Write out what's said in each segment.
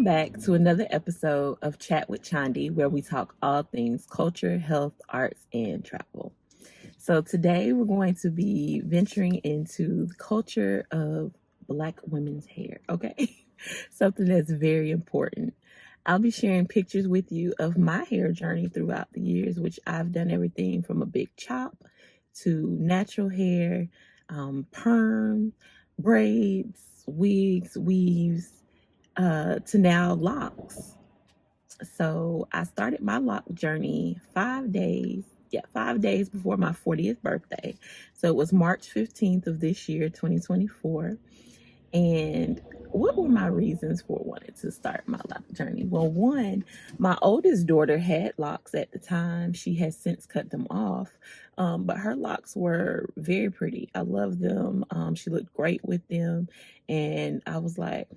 back to another episode of Chat with Chandi, where we talk all things culture, health, arts, and travel. So today we're going to be venturing into the culture of Black women's hair, okay? Something that's very important. I'll be sharing pictures with you of my hair journey throughout the years, which I've done everything from a big chop to natural hair, perm, braids, wigs, weaves, to now locks. So I started my lock journey 5 days before my 40th birthday. So it was March 15th of this year, 2024. And what were my reasons for wanting to start my lock journey? Well, one, my oldest daughter had locks at the time. She has since cut them off, but her locks were very pretty. I love them. She looked great with them. And I was like,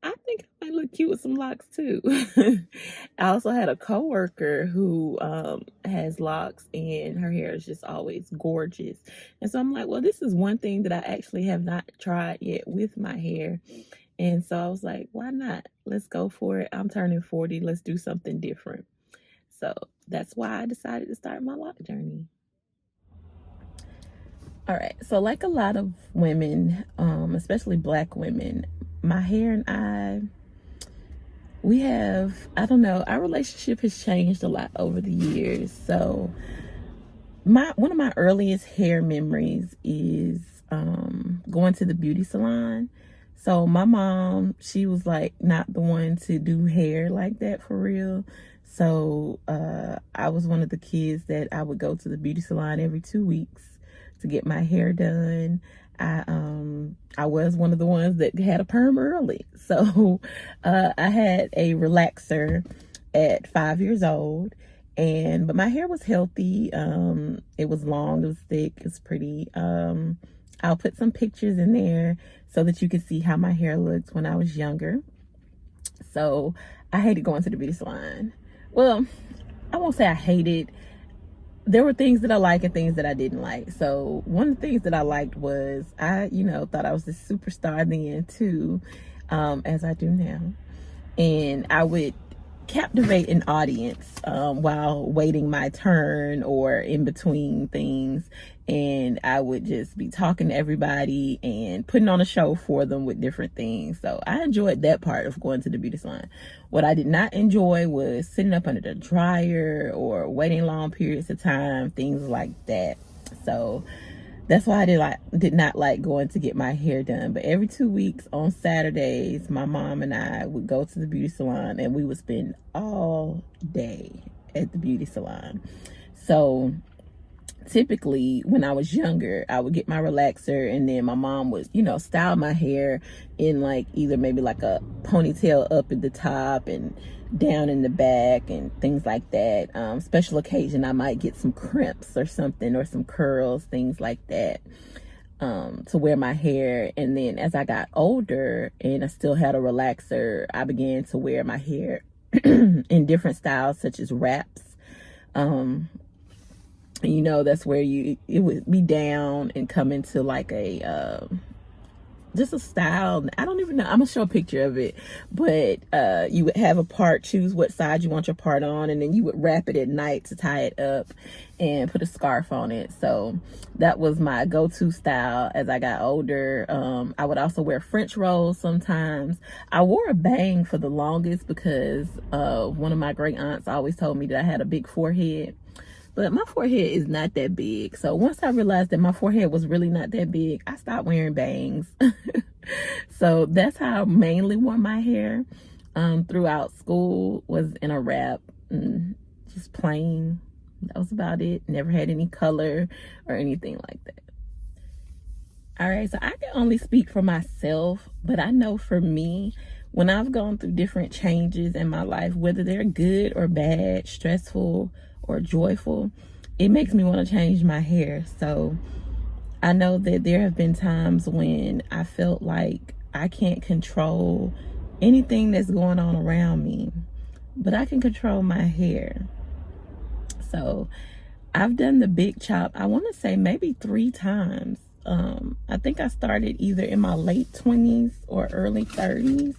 I think I might look cute with some locks too. I also had a coworker who has locks, and her hair is just always gorgeous. And so I'm like, well, this is one thing that I actually have not tried yet with my hair. And so I was like, why not? Let's go for it. I'm turning 40. Let's do something different. So that's why I decided to start my lock journey. All right. So like a lot of women, especially Black women, my hair and I don't know, our relationship has changed a lot over the years. So one of my earliest hair memories is going to the beauty salon. So my mom, she was like not the one to do hair like that for real. So I was one of the kids that I would go to the beauty salon every 2 weeks to get my hair done. I was one of the ones that had a perm early. So I had a relaxer at 5 years old, but my hair was healthy. It was long, it was thick, it was pretty. I'll put some pictures in there so that you can see how my hair looked when I was younger. So I hated going to the beauty salon. Well, I won't say I hated. There were things that I liked and things that I didn't like. So one of the things that I liked was I, thought I was this superstar then too, as I do now. And I would captivate an audience while waiting my turn or in between things. And I would just be talking to everybody and putting on a show for them with different things. So I enjoyed that part of going to the beauty salon. What I did not enjoy was sitting up under the dryer or waiting long periods of time, things like that. So that's why I did not like going to get my hair done. But every 2 weeks on Saturdays, my mom and I would go to the beauty salon, and we would spend all day at the beauty salon. So typically when I was younger, I would get my relaxer, and then my mom would, style my hair in like either maybe like a ponytail up at the top and down in the back and things like that. Special occasion, I might get some crimps or something, or some curls, things like that, to wear my hair. And then as I got older and I still had a relaxer, I began to wear my hair in different styles, such as wraps. That's where it would be down and come into like just a style. I don't even know. I'm gonna show a picture of it, but you would have a part, choose what side you want your part on, and then you would wrap it at night to tie it up and put a scarf on it. So that was my go-to style as I got older. I would also wear French rolls sometimes. I wore a bang for the longest because one of my great aunts always told me that I had a big forehead. But my forehead is not that big. So once I realized that my forehead was really not that big, I stopped wearing bangs. So that's how I mainly wore my hair throughout school, was in a wrap, just plain. That was about it. Never had any color or anything like that. All right, so I can only speak for myself, but I know for me, when I've gone through different changes in my life, whether they're good or bad, stressful or joyful, it makes me want to change my hair. So I know that there have been times when I felt like I can't control anything that's going on around me, but I can control my hair. So I've done the big chop, I want to say maybe 3 times. I think I started either in my late 20s or early 30s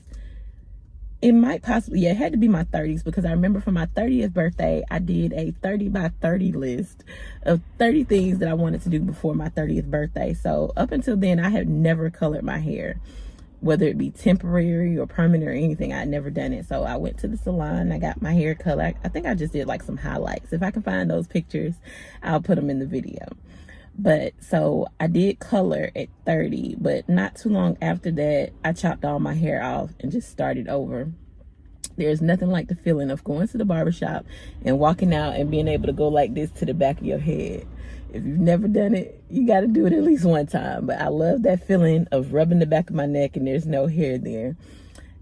it might possibly, yeah, it had to be my 30s, because I remember for my 30th birthday, I did a 30 by 30 list of 30 things that I wanted to do before my 30th birthday. So up until then, I had never colored my hair, whether it be temporary or permanent or anything. I'd never done it. So I went to the salon, I got my hair colored. I think I just did like some highlights. If I can find those pictures, I'll put them in the video. But so I did color at 30, but not too long after that, I chopped all my hair off and just started over. There's nothing like the feeling of going to the barbershop and walking out and being able to go like this to the back of your head. If you've never done it, you got to do it at least one time. But I love that feeling of rubbing the back of my neck and there's no hair there.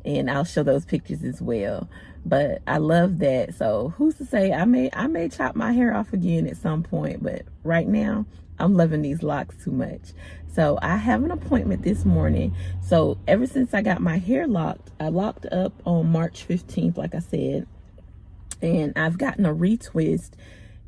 And I'll show those pictures as well. But I love that. So who's to say I may chop my hair off again at some point, but right now I'm loving these locks too much. So I have an appointment this morning. So ever since I got my hair locked, I locked up on March 15th, like I said, and I've gotten a retwist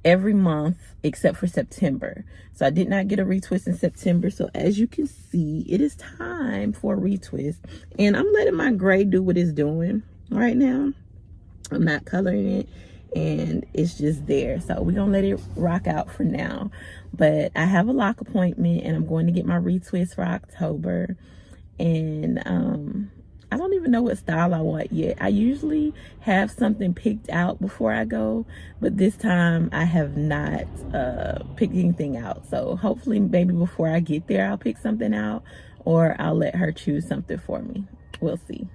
every month except for September. So I did not get a retwist in September. So as you can see, it is time for a retwist, and I'm letting my gray do what it's doing right now. I'm not coloring it, and it's just there. So we're gonna let it rock out for now. But I have a lock appointment, and I'm going to get my retwist for October. And I don't even know what style I want yet. I usually have something picked out before I go, but this time I have not picked anything out. So hopefully maybe before I get there, I'll pick something out, or I'll let her choose something for me. We'll see.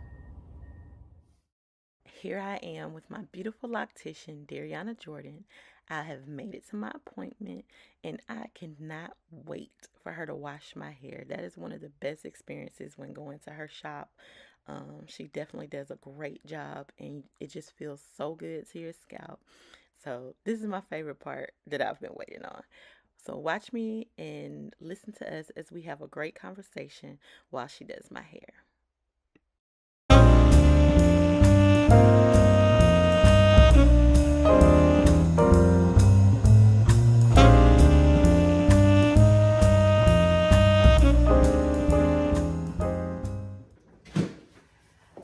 Here I am with my beautiful loctician, Darreana Jordan. I have made it to my appointment, and I cannot wait for her to wash my hair. That is one of the best experiences when going to her shop. She definitely does a great job, and it just feels so good to your scalp. So this is my favorite part that I've been waiting on. So watch me and listen to us as we have a great conversation while she does my hair.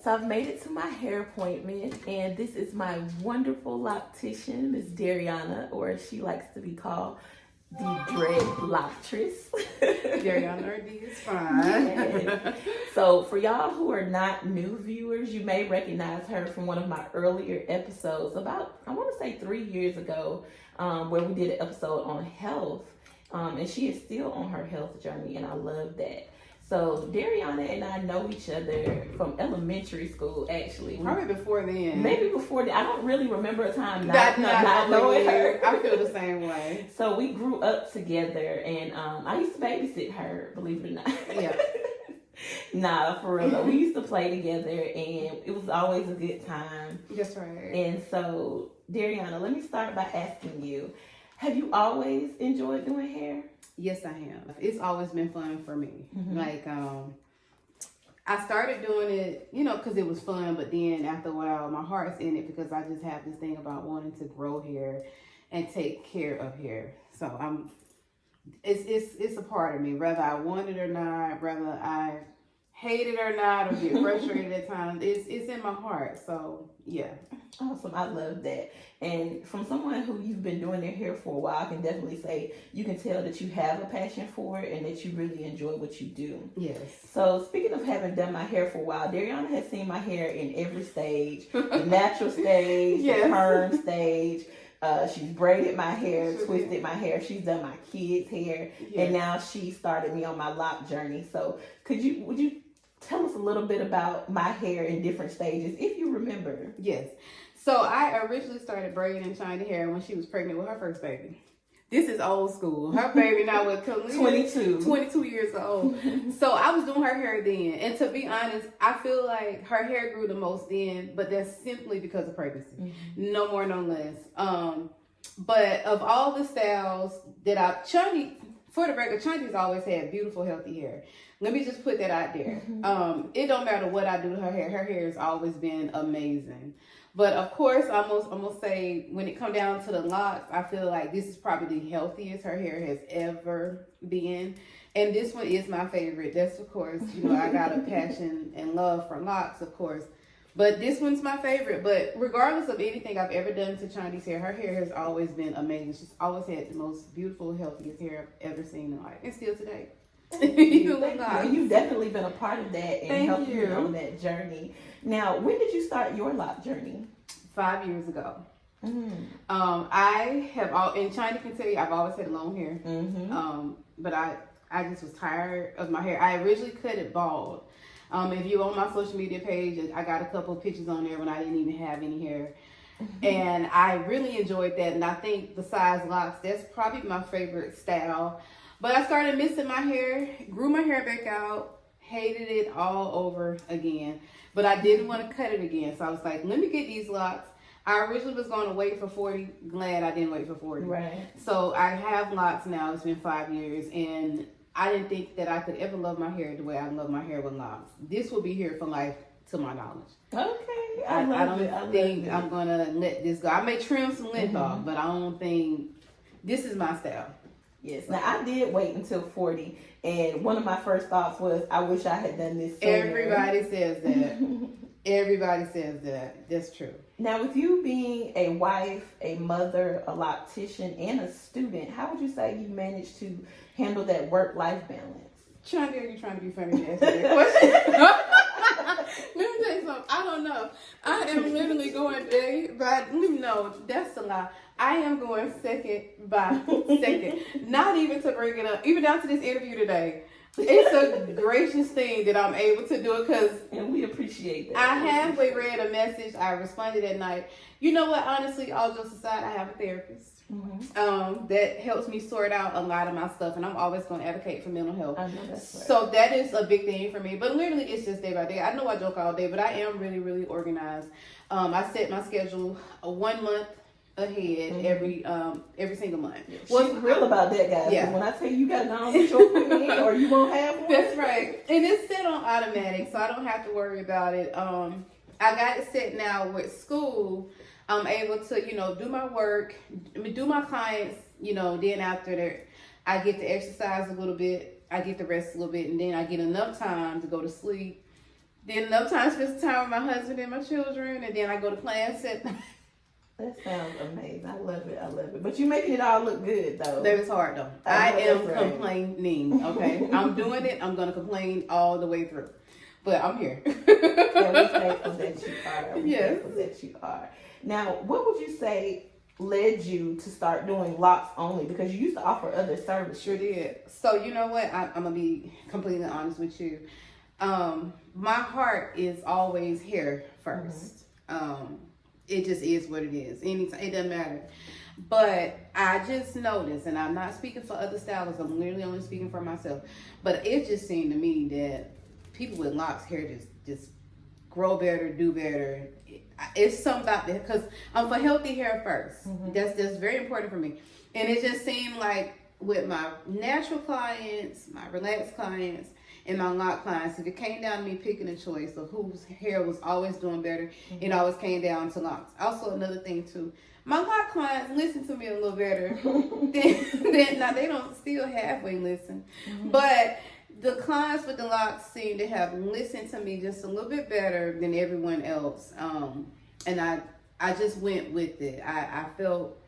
So I've made it to my hair appointment, and this is my wonderful loctician, Miss Darreana, or as she likes to be called, the dreadloctress. Darreana D is fine. Yes. So for y'all who are not new viewers, you may recognize her from one of my earlier episodes about, I want to say 3 years ago, where we did an episode on health. And she is still on her health journey, and I love that. So Darreana and I know each other from elementary school, actually. Probably before then. Maybe before then. I don't really remember a time not knowing her. I feel the same way. So we grew up together, and I used to babysit her, believe it or not. Yeah. Nah, for real though. We used to play together, and it was always a good time. That's right. And so, Darreana, let me start by asking you, have you always enjoyed doing hair? Yes, I have. It's always been fun for me. Mm-hmm. Like, I started doing it, because it was fun, but then after a while, my heart's in it because I just have this thing about wanting to grow hair and take care of hair. So it's a part of me, whether I want it or not, whether I hate it or not, or get frustrated at times. It's in my heart. So yeah. Awesome. I love that. And from someone who you've been doing their hair for a while, I can definitely say you can tell that you have a passion for it and that you really enjoy what you do. Yes. So speaking of having done my hair for a while, Darreana has seen my hair in every stage. The natural stage, yes. The perm stage. She's braided my hair, twisted my hair. She's done my kids' hair. Yes. And now she started me on my lock journey. So would you tell us a little bit about my hair in different stages, if you remember? Yes. So I originally started braiding shiny hair when she was pregnant with her first baby. This is old school. Her baby now was 22 years old. So I was doing her hair then. And to be honest, I feel like her hair grew the most then, but that's simply because of pregnancy. Mm-hmm. No more, no less. But of all the styles that for the record, Chanti's always had beautiful, healthy hair. Let me just put that out there. Mm-hmm. It don't matter what I do to her hair. Her hair has always been amazing. But of course, I'm gonna say when it comes down to the locks, I feel like this is probably the healthiest her hair has ever been. And this one is my favorite. That's, of course, I got a passion and love for locks, of course. But this one's my favorite. But regardless of anything I've ever done to Chinese hair, her hair has always been amazing. She's always had the most beautiful, healthiest hair I've ever seen in life. And still today. You've definitely been a part of that and helping you on that journey. Now, when did you start your lock journey? 5 years ago. I have and China can tell you I've always had long hair. But I just was tired of my hair. I originally cut it bald. If you on my social media page, I got a couple of pictures on there when I didn't even have any hair. And I really enjoyed that. And I think besides locks, that's probably my favorite style. But I started missing my hair, grew my hair back out, hated it all over again. But I didn't want to cut it again. So I was like, let me get these locks. I originally was going to wait for 40. Glad I didn't wait for 40. Right. So I have locks now. It's been 5 years. And I didn't think that I could ever love my hair the way I love my hair with locks. This will be here for life, to my knowledge. Okay. I don't think I'm going to let this go. I may trim some length off, but I don't think this is my style. Yes. Now, I did wait until 40, and one of my first thoughts was, I wish I had done this sooner. Everybody says that. Everybody says that. That's true. Now, with you being a wife, a mother, a loctician, and a student, how would you say you managed to handle that work-life balance? China, are you trying to be funny to ask me that question? Let me tell you something. I don't know. I am literally going day by, no, that's a lie. I am going second by second. Not even to bring it up, even down to this interview today. It's a gracious thing that I'm able to do it because... And we appreciate that. I halfway read a message. I responded at night. You know what? Honestly, all jokes aside, I have a therapist. That helps me sort out a lot of my stuff. And I'm always going to advocate for mental health. I know that's right. So that is a big thing for me. But literally, it's just day by day. I know I joke all day, but I am really, really organized. I set my schedule 1 month ahead every single month. Well, she's real about that, guys. Yeah. When I tell you got to go and get your appointment in, or you won't have one. That's right. And it's set on automatic, so I don't have to worry about it. I got it set now with school. I'm able to, do my work, do my clients, then after that, I get to exercise a little bit. I get to rest a little bit, and then I get enough time to go to sleep. Then enough time to spend some time with my husband and my children, and then I go to class at night. That sounds amazing. I love it. But you're making it all look good, though. That was hard, though. I am complaining, okay? I'm doing it. I'm going to complain all the way through. But I'm here. And we're thankful that you are. Thankful that you are. Now, what would you say led you to start doing locks only? Because you used to offer other services. Sure did. So, you know what? I'm going to be completely honest with you. My heart is always hair first. It just is what it is. Anytime, it doesn't matter. But I just noticed, and I'm not speaking for other stylists, I'm literally only speaking for myself. But it just seemed to me that people with locks hair just grow better, do better. It's something about that, because I'm for healthy hair first. That's very important for me. And it just seemed like with my natural clients, my relaxed clients, and my lock clients, if it came down to me picking a choice of whose hair was always doing better, it always came down to locks. Also, another thing too, my lock clients listen to me a little better than now they don't still halfway listen, but the clients with the locks seem to have listened to me just a little bit better than everyone else. And I just went with it. I felt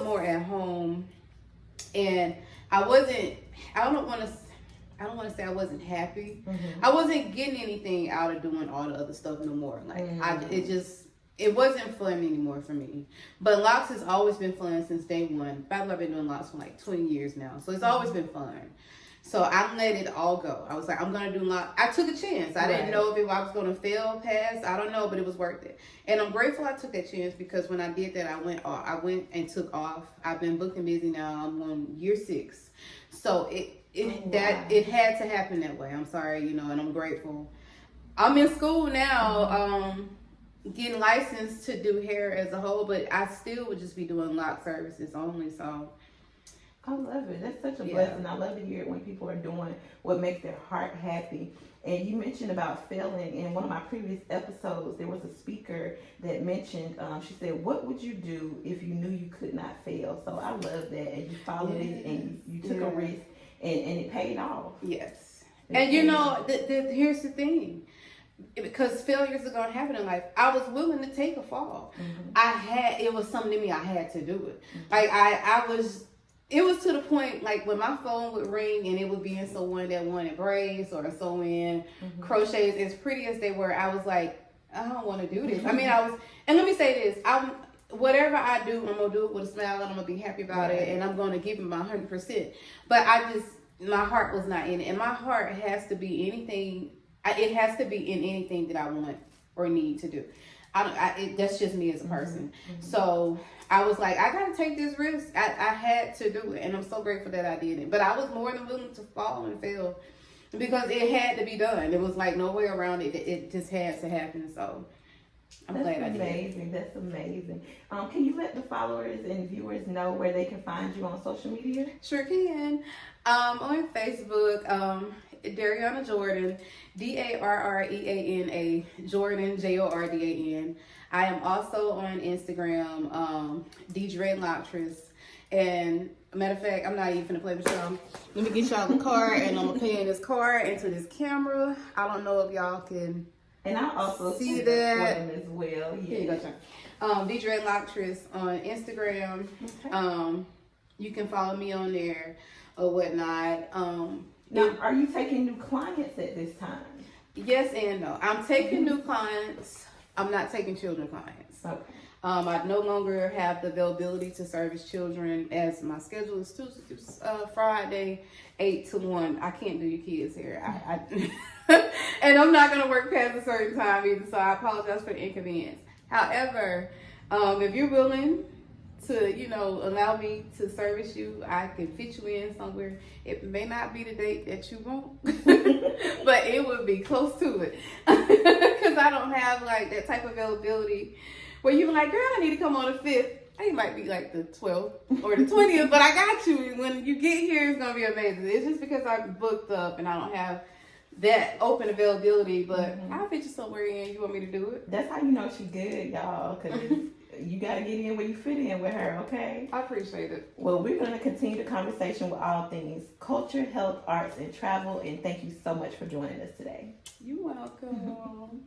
more at home, and I don't want to say I wasn't happy. I wasn't getting anything out of doing all the other stuff no more. Like it wasn't fun anymore for me. But locks has always been fun since day one. By the way, I've been doing locks for like 20 years now, so it's always been fun. So I let it all go. I was like, I'm gonna do locks. I took a chance. I didn't know if I was gonna fail, pass. I don't know, but it was worth it. And I'm grateful I took that chance, because when I did that, I went and took off. I've been booked and busy now. I'm on year 6. So it had to happen that way. I'm sorry, and I'm grateful. I'm in school now, getting licensed to do hair as a whole, but I still would just be doing lock services only. So I love it. That's such a blessing. I love to hear it when people are doing what makes their heart happy. And you mentioned about failing. In one of my previous episodes, there was a speaker that mentioned, she said, what would you do if you knew you could not fail? So I love that. And you followed it, and you took a risk, and it paid off. Yes. And here's the thing. because failures are gonna happen in life. I was willing to take a fall. It was something to me. I had to do it. Like I was. It was to the point, like, when my phone would ring and it would be in someone that wanted braids or sewing, crochets, as pretty as they were, I was like, I don't want to do this. I mean, and let me say this, whatever I do, I'm going to do it with a smile and I'm going to be happy about it and I'm going to give it my 100%. But my heart was not in it. And my heart has to be anything, it has to be in anything that I want or need to do. That's just me as a person. So I was like, I gotta take this risk. I had to do it, and I'm so grateful that I did it. But I was more than willing to fall and fail because it had to be done. It was like no way around it. It just had to happen. So I'm glad I did. That's amazing. Can you let the followers and viewers know where they can find you on social media? Sure can. On Facebook, Darreana Jordan, Darreana Jordan, Jordan. I am also on Instagram, Dreadloctress. And matter of fact, I'm not even gonna play with y'all. Let me get y'all the card, and I'm gonna pay in this card into this camera. I don't know if y'all can. And I also see that as well. Yeah. Here you go, Sean. Dreadloctress on Instagram. Okay. You can follow me on there or whatnot. Now, are you taking new clients at this time? Yes and no. I'm taking new clients. I'm not taking children clients. Okay. I no longer have the availability to service children, as my schedule is Tuesday through Friday, 8 to 1. I can't do your kids here. And I'm not going to work past a certain time either, so I apologize for the inconvenience. However, if you're willing to, allow me to service you, I can fit you in somewhere. It may not be the date that you want, but it would be close to it. Because I don't have like that type of availability where you're like, girl, I need to come on the 5th. It might be like the 12th or the 20th, but I got you. When you get here, it's going to be amazing. It's just because I'm booked up and I don't have that open availability, but I'll fit you somewhere in. You want me to do it? That's how you know she's good, y'all, because you got to get in where you fit in with her, okay? I appreciate it. Well, we're going to continue the conversation with all things culture, health, arts, and travel, and thank you so much for joining us today. You're welcome.